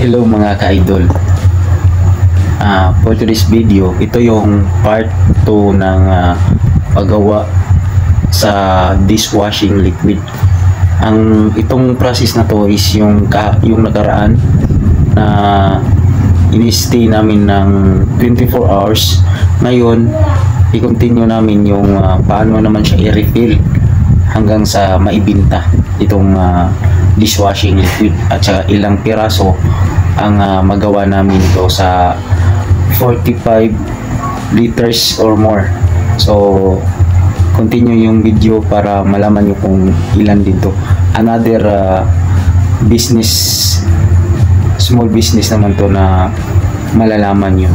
Hello mga ka-idol. For today's video, ito yung part 2 ng paggawa sa dishwashing liquid. Itong process na to is yung nakaraan na ini-stay namin ng 24 hours. Ngayon, i-continue namin yung paano naman siya i-refill hanggang sa maibinta itong dishwashing liquid, at saka ilang piraso ang magawa namin ito sa 45 liters or more. So continue yung video para malaman nyo kung ilan dito. Another small business naman to na malalaman nyo.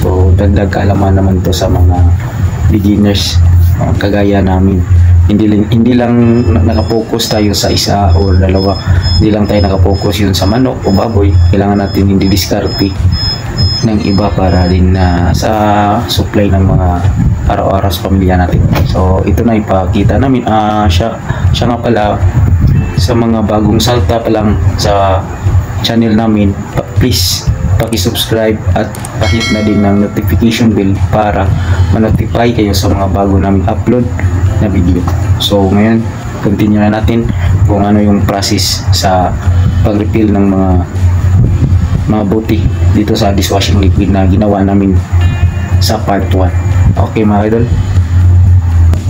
So dagdag kaalaman naman to sa mga beginners kagaya namin. Hindi lang nakapokus tayo sa isa o dalawa. Hindi lang tayo nakapokus yun sa manok o baboy. Kailangan natin hindi diskarte ng iba para din sa supply ng mga araw-araw sa pamilya natin. So ito na ipakita namin. Siya nga pala, sa mga bagong salta pa lang sa channel namin, please paki-subscribe at pahit na din ng notification bell para ma-notify kayo sa mga bago namin upload na video. So ngayon, continue na natin kung ano yung process sa pag-refill ng mga buti dito sa dishwashing liquid na ginawa namin sa part 1. Okay mga idol,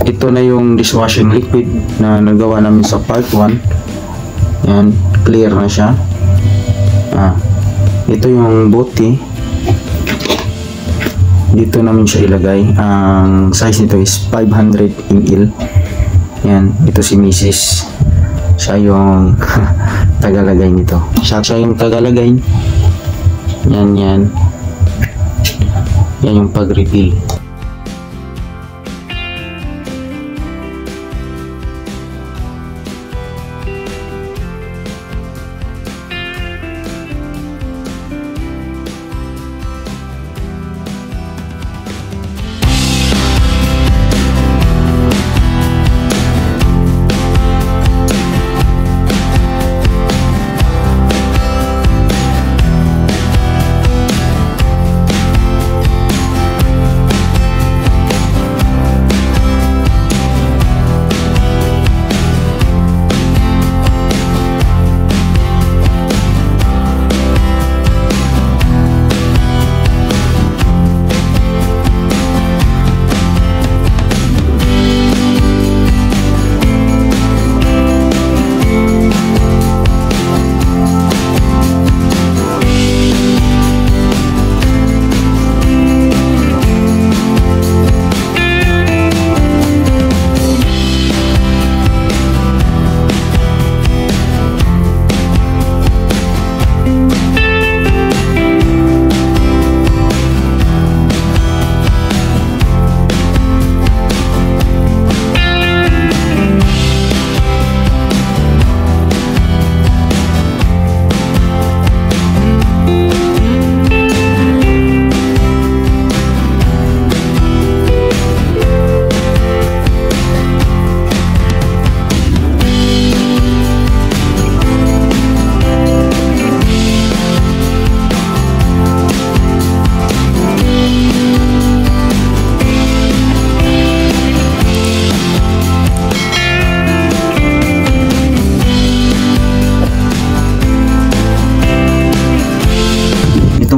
ito na yung dishwashing liquid na nagawa namin sa part 1. Yan, clear na siya. Ito yung buti, dito namin siya ilagay. Ang size nito is 500 ml. Yan, ito si Mrs. Siya yung tagalagay nito. Siya yung tagalagay. Yan yung pag-refill.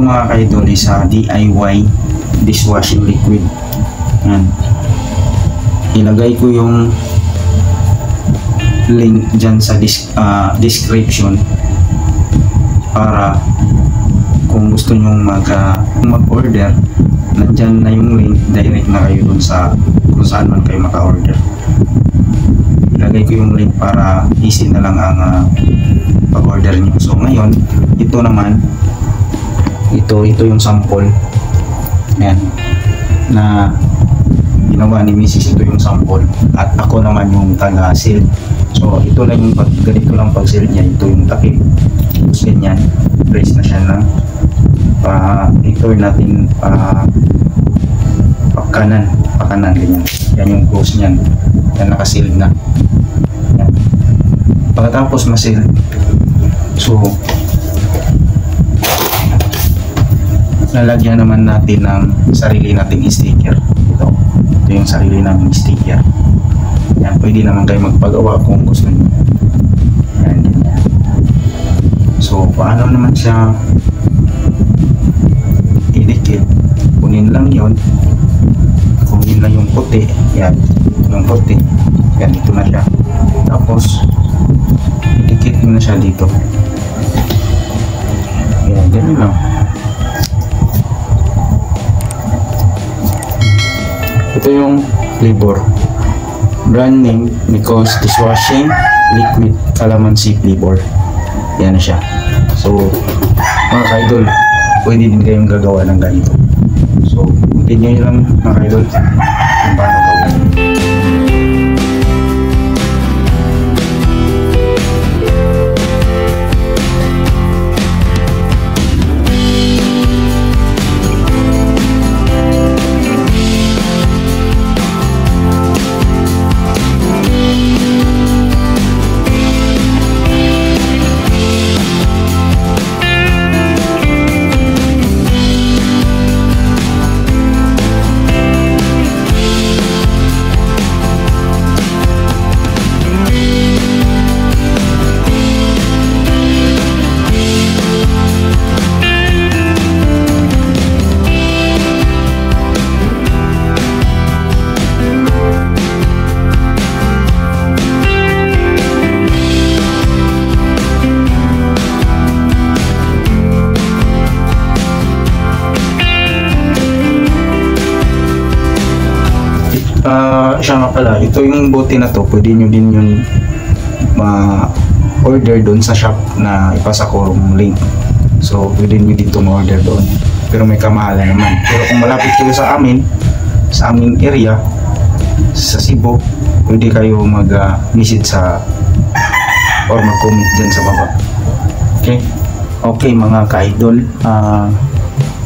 Mga ka-idol sa DIY dishwashing liquid. Yan, ilagay ko yung link dyan sa description para kung gusto nyo mag-order, nandyan na yung link, direct na kayo dun sa kung saan man kayo maka-order. Ilagay ko yung link para easy na lang ang pag-order nyo. So ngayon, ito naman, ito yung sample. Yan, na ginawa ni Mrs. Ito yung sample at ako naman yung taga-seal. So ito lang yung ganito lang pag-seal niya. Ito yung takip, tapos ganyan, press na siya na ito natin pakanan ganyan. Yan yung close niyan. Yan, naka-seal na. Yan. Pagkatapos ma-seal, so lalagyan naman natin ng sarili nating sticker. Ito yung sarili nating sticker. Yan, pwede naman kayo magpagawa kung gusto nyo. Yan, yan. So, paano naman siya idikit? Kunin lang yun. Kunin lang yung puti. Yan, yung puti. Yan, ito na siya. Tapos, idikit mo na siya dito. Yan, ganun lang. Ito yung flavor. Brand name because dishwashing liquid calamansi flavor. Yan na siya. So, mga ka-idol, pwede din kayong gagawa ng ganito. So, continue lang mga ka-idol kung paano gawin. Siya nga pala, ito yung bote na to, pwede nyo din yung ma-order doon sa shop na ipasa ko yung link. So, pwede nyo dito ma-order doon. Pero may kamahalan naman. Pero kung malapit kayo sa aming area, sa Cebu, pwede kayo mag-visit sa or mag-comment dyan sa baba. Okay? Okay mga ka-idol,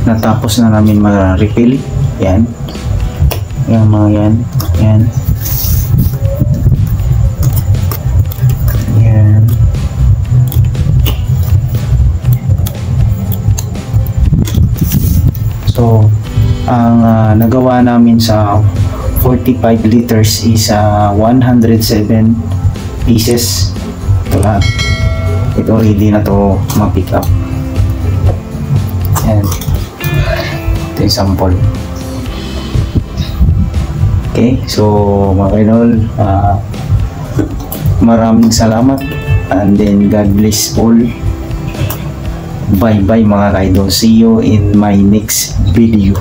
natapos na namin ma-refill. Yan. Yan mga yan. Yan. Yan. So, ang nagawa namin sa 45 liters is 107 pieces. Ito lahat. Ito ready na to ma-pick up. Yan. Ito yung sample. Okay, so mga kaidol, maraming salamat and then God bless all. Bye bye mga kaidol. See you in my next video.